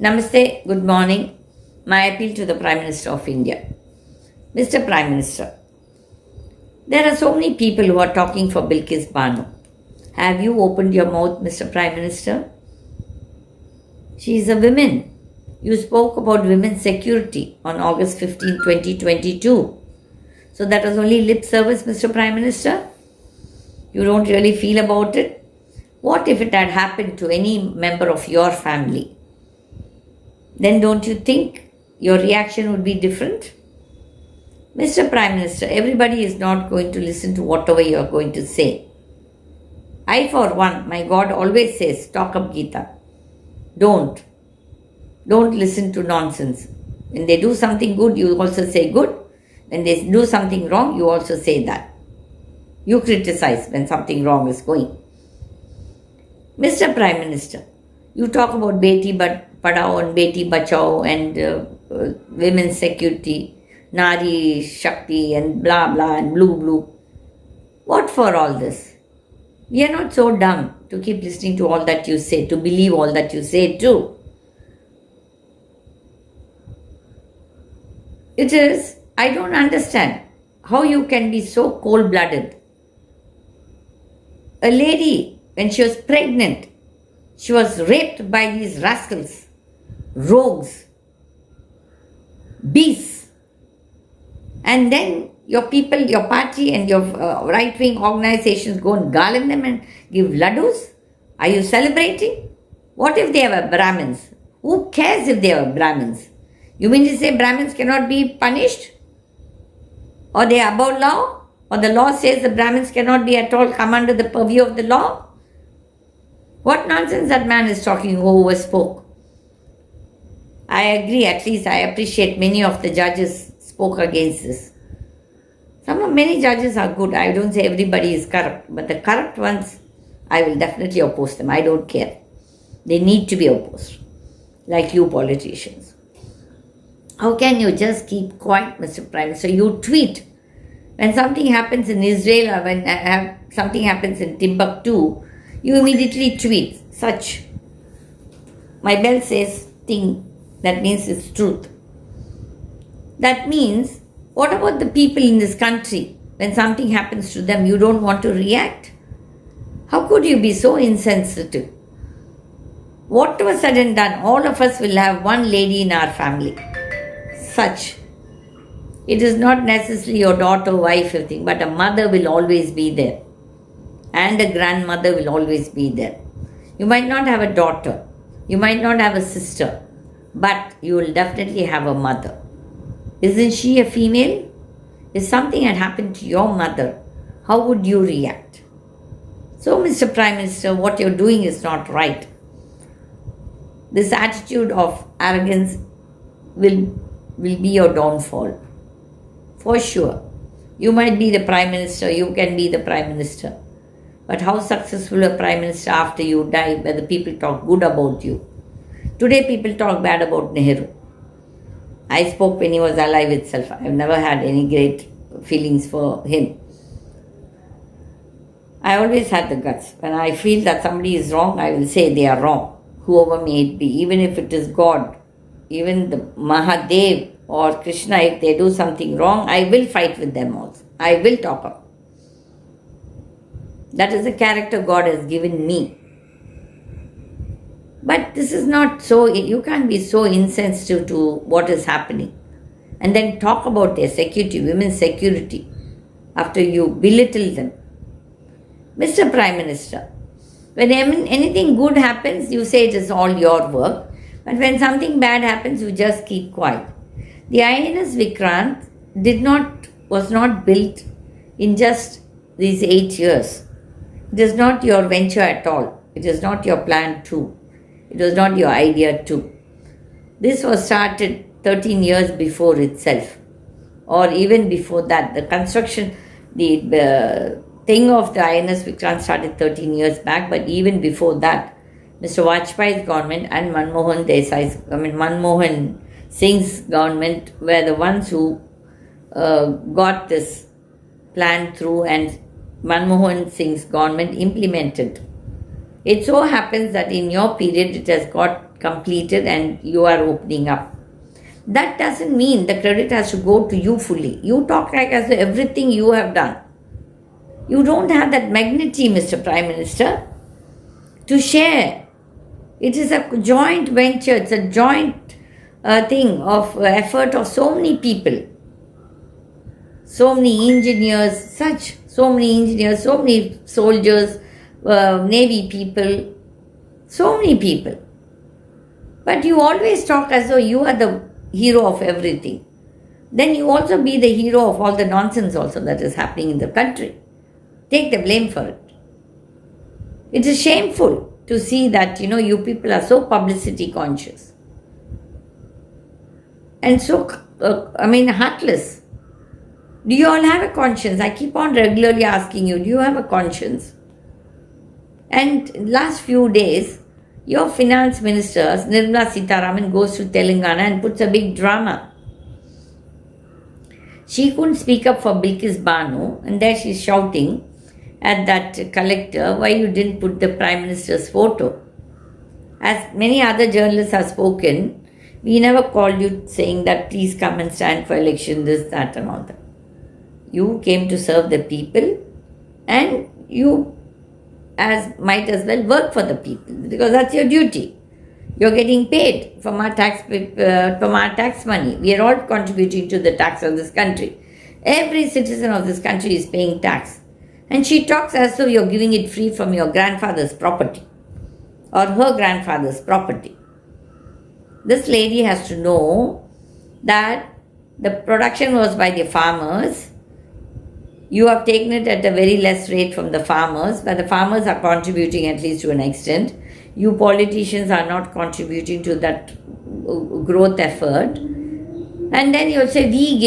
Namaste, good morning. My appeal to the Prime Minister of India. Mr. Prime Minister, there are so many people who are talking for Bilkis Banu. Have you opened your mouth, Mr. Prime Minister? She is a woman. You spoke about women's security on August 15, 2022. So that was only lip service, Mr. Prime Minister? You don't really feel about it? What if it had happened to any member of your family? Then don't you think your reaction would be different? Mr. Prime Minister, everybody is not going to listen to whatever you are going to say. I, for one, my God always says, talk up GITA. Don't listen to nonsense. When they do something good, you also say good. When they do something wrong, you also say that. You criticize when something wrong is going. Mr. Prime Minister, you talk about Beti Padhao and Beti Bachao and women's security, Nari Shakti and blah blah and blue. What for all this? We are not so dumb to keep listening to all that you say, to believe all that you say too. I don't understand how you can be so cold-blooded. A lady, when she was pregnant, she was raped by these rascals, rogues, beasts. And then your people, your party and your right-wing organizations go and garland them and give laddus? Are you celebrating? What if they were Brahmins? Who cares if they were Brahmins? You mean to say Brahmins cannot be punished? Or they are above law? Or the law says the Brahmins cannot be at all come under the purview of the law? What nonsense that man is talking who overspoke. I agree, at least I appreciate many of the judges spoke against this. Many judges are good. I don't say everybody is corrupt, but the corrupt ones, I will definitely oppose them. I don't care. They need to be opposed, like you politicians. How can you just keep quiet, Mr. Prime Minister? You tweet. When something happens in Israel or when something happens in Timbuktu, you immediately tweet such. My bell says thing. That means it's truth. That means, what about the people in this country? When something happens to them, you don't want to react? How could you be so insensitive? What was said and done, all of us will have one lady in our family. Such. It is not necessarily your daughter, wife, everything, but a mother will always be there. And a grandmother will always be there. You might not have a daughter. You might not have a sister. But you will definitely have a mother. Isn't she a female? If something had happened to your mother, how would you react? So, Mr. Prime Minister, what you're doing is not right. This attitude of arrogance will be your downfall. For sure. You might be the Prime Minister, you can be the Prime Minister. But how successful a Prime Minister after you die, where the people talk good about you? Today people talk bad about Nehru. I spoke when he was alive itself. I've never had any great feelings for him. I always had the guts. When I feel that somebody is wrong, I will say they are wrong, whoever may it be, even if it is God, even the Mahadev or Krishna, if they do something wrong, I will fight with them also. I will talk up. That is the character God has given me. But this is not so, you can't be so insensitive to what is happening. And then talk about their security, women's security, after you belittle them. Mr. Prime Minister, when anything good happens, you say it is all your work. But when something bad happens, you just keep quiet. The INS Vikrant was not built in just these 8 years. It is not your venture at all. It is not your plan too. It was not your idea too. This was started 13 years before itself, or even before that. The construction, the thing of the INS Vikrant started 13 years back, but even before that, Mr. Vajpayee's government and Manmohan Singh's government were the ones who got this plan through, and Manmohan Singh's government implemented. It so happens that in your period it has got completed and you are opening up. That doesn't mean the credit has to go to you fully. You talk like as though everything you have done. You don't have that magnanimity, Mr. Prime Minister, to share. It is a joint venture, it's a joint thing of effort of so many people. So many engineers, so many soldiers, Navy people, so many people. But you always talk as though you are the hero of everything. Then you also be the hero of all the nonsense also that is happening in the country. Take the blame for it. It is shameful to see that, you people are so publicity conscious. And so, heartless. Do you all have a conscience? I keep on regularly asking you, do you have a conscience? And last few days, your finance minister, Nirmala Sitharaman, goes to Telangana and puts a big drama. She couldn't speak up for Bilkis Banu, and there she's shouting at that collector, why you didn't put the Prime Minister's photo. As many other journalists have spoken, we never called you saying that please come and stand for election, this, that and all that. You came to serve the people and you might as well work for the people because that's your duty. You're getting paid from our tax money. We are all contributing to the tax of this country. Every citizen of this country is paying tax. And she talks as though you're giving it free from your grandfather's property or her grandfather's property. This lady has to know that the production was by the farmers. You have taken it at a very less rate from the farmers, but the farmers are contributing at least to an extent. You politicians are not contributing to that growth effort. And then you'll say, we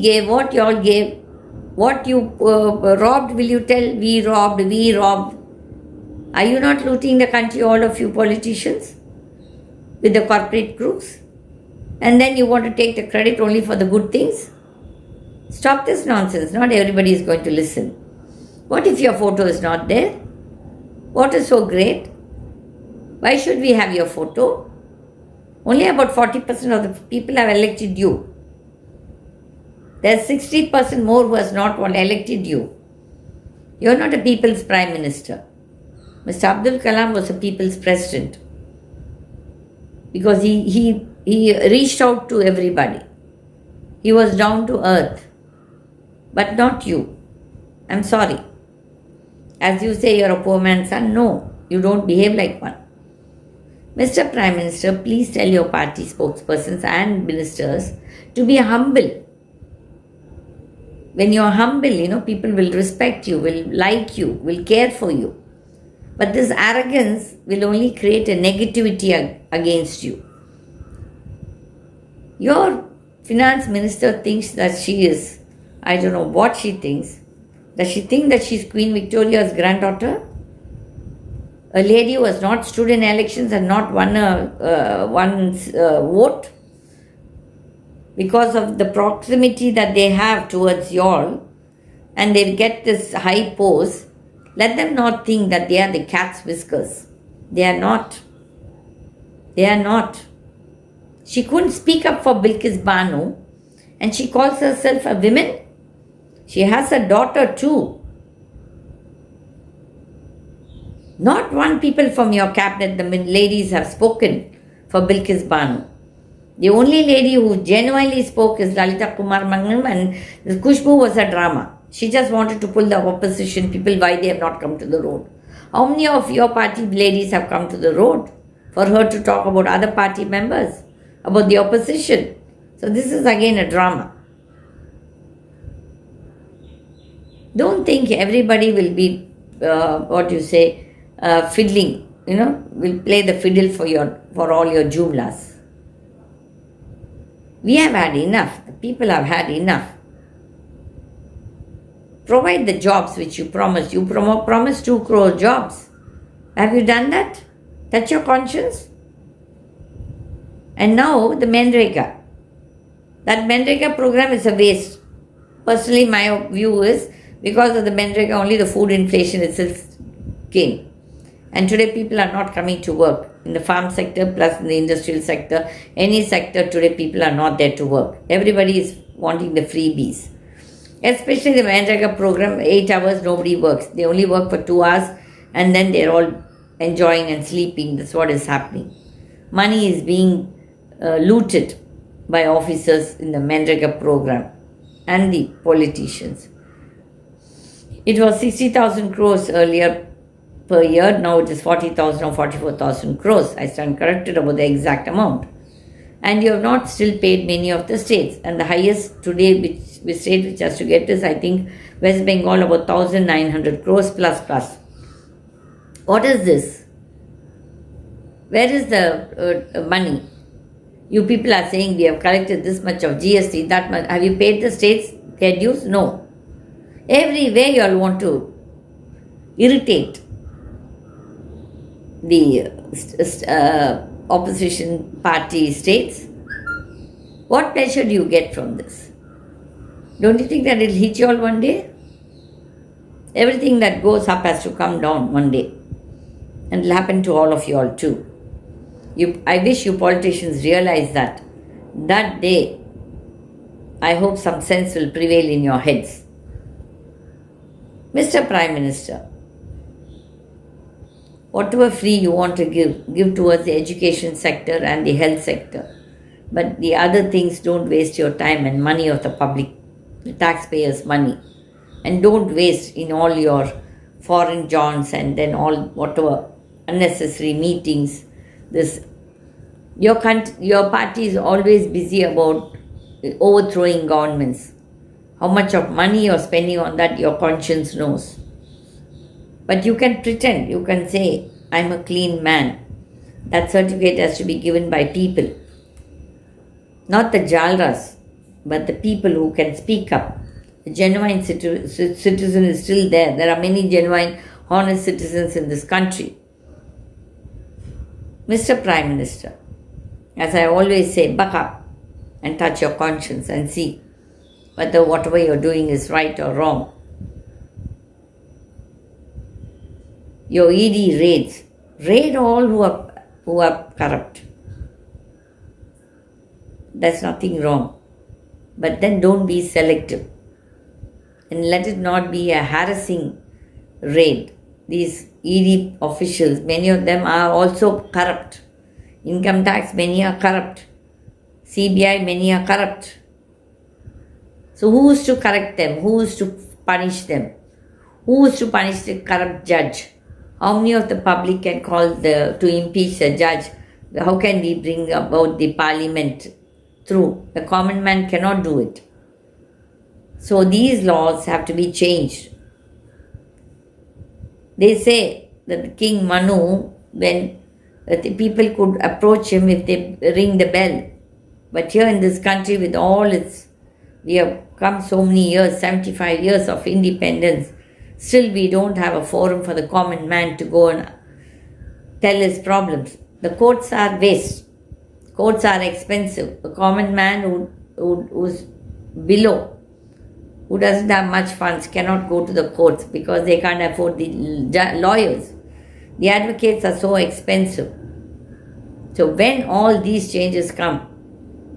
gave, what you all gave. What you robbed, will you tell? We robbed. Are you not looting the country, all of you politicians, with the corporate groups? And then you want to take the credit only for the good things? Stop this nonsense. Not everybody is going to listen. What if your photo is not there? What is so great? Why should we have your photo? Only about 40% of the people have elected you. There's 60% more who has not elected you. You're not a people's prime minister. Mr. Abdul Kalam was a people's president because he reached out to everybody. He was down to earth. But not you. I'm sorry. As you say, you're a poor man's son. No, you don't behave like one. Mr. Prime Minister, please tell your party spokespersons and ministers to be humble. When you're humble, people will respect you, will like you, will care for you. But this arrogance will only create a negativity against you. Your finance minister thinks that she is, I don't know what she thinks. Does she think that she's Queen Victoria's granddaughter? A lady who has not stood in elections and not won one's vote? Because of the proximity that they have towards y'all, and they get this high post, let them not think that they are the cat's whiskers. They are not. They are not. She couldn't speak up for Bilkis Banu, and she calls herself a woman. She has a daughter too. Not one people from your cabinet, the ladies have spoken for Bilkis Banu. The only lady who genuinely spoke is Lalita Kumar Mangalam, and Kushbu was a drama. She just wanted to pull the opposition people why they have not come to the road. How many of your party ladies have come to the road for her to talk about other party members, about the opposition? So this is again a drama. Don't think everybody will be, fiddling, will play the fiddle for all your jumlas. We have had enough. The people have had enough. Provide the jobs which you promised. You promised 2 crore jobs. Have you done that? Touch your conscience? And now the Manrega. That Manrega program is a waste. Personally, my view is because of the Manrega, only the food inflation itself came. And today people are not coming to work. in the farm sector plus in the industrial sector. Any sector today, people are not there to work. Everybody is wanting the freebies. Especially the Manrega program, 8 hours, nobody works. They only work for 2 hours and then they're all enjoying and sleeping. That's what is happening. Money is being looted by officers in the Manrega program and the politicians. It was 60,000 crores earlier per year. Now it is 40,000 or 44,000 crores. I stand corrected about the exact amount. And you have not still paid many of the states. And the highest today which state which has to get is, I think, West Bengal, about 1,900 crores plus. What is this? Where is the money? You people are saying we have collected this much of GST, that much. Have you paid the states their dues? No. Everywhere you all want to irritate the opposition party states. What pleasure do you get from this? Don't you think that it will hit you all one day? Everything that goes up has to come down one day. And it will happen to all of you all too. I wish you politicians realize that. That day, I hope some sense will prevail in your heads. Mr. Prime Minister, whatever free you want to give towards the education sector and the health sector. But the other things, don't waste your time and money of the public, the taxpayers' money. And don't waste in all your foreign jaunts and then all whatever unnecessary meetings. Your party is always busy about overthrowing governments. How much of money you're spending on that, your conscience knows. But you can pretend, you can say, I'm a clean man. That certificate has to be given by people. Not the jalras, but the people who can speak up. A genuine citizen is still there. There are many genuine, honest citizens in this country. Mr. Prime Minister, as I always say, buck up and touch your conscience and see whether whatever you're doing is right or wrong. Your ED raids, raid all who are corrupt. There's nothing wrong. But then don't be selective. And let it not be a harassing raid. These ED officials, many of them are also corrupt. Income tax, many are corrupt. CBI, many are corrupt. So who is to correct them? Who is to punish them? Who is to punish the corrupt judge? How many of the public can call to impeach the judge? How can we bring about the parliament through? The common man cannot do it. So these laws have to be changed. They say that King Manu, when the people could approach him if they ring the bell. But here in this country, with all we have come so many years, 75 years of independence, still we don't have a forum for the common man to go and tell his problems. The courts are waste. Courts are expensive. A common man who's below, who doesn't have much funds, cannot go to the courts because they can't afford the lawyers. The advocates are so expensive. So when all these changes come,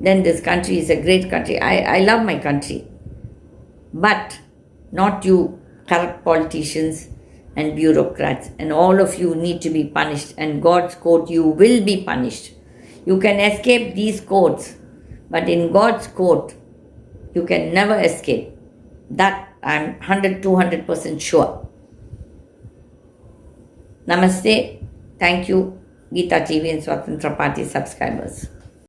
then this country is a great country. I love my country. But not you corrupt politicians and bureaucrats. And all of you need to be punished. And God's court, you will be punished. You can escape these courts. But in God's court, you can never escape. That I'm 200% sure. Namaste. Thank you, GITA TV and Swatantra Party subscribers.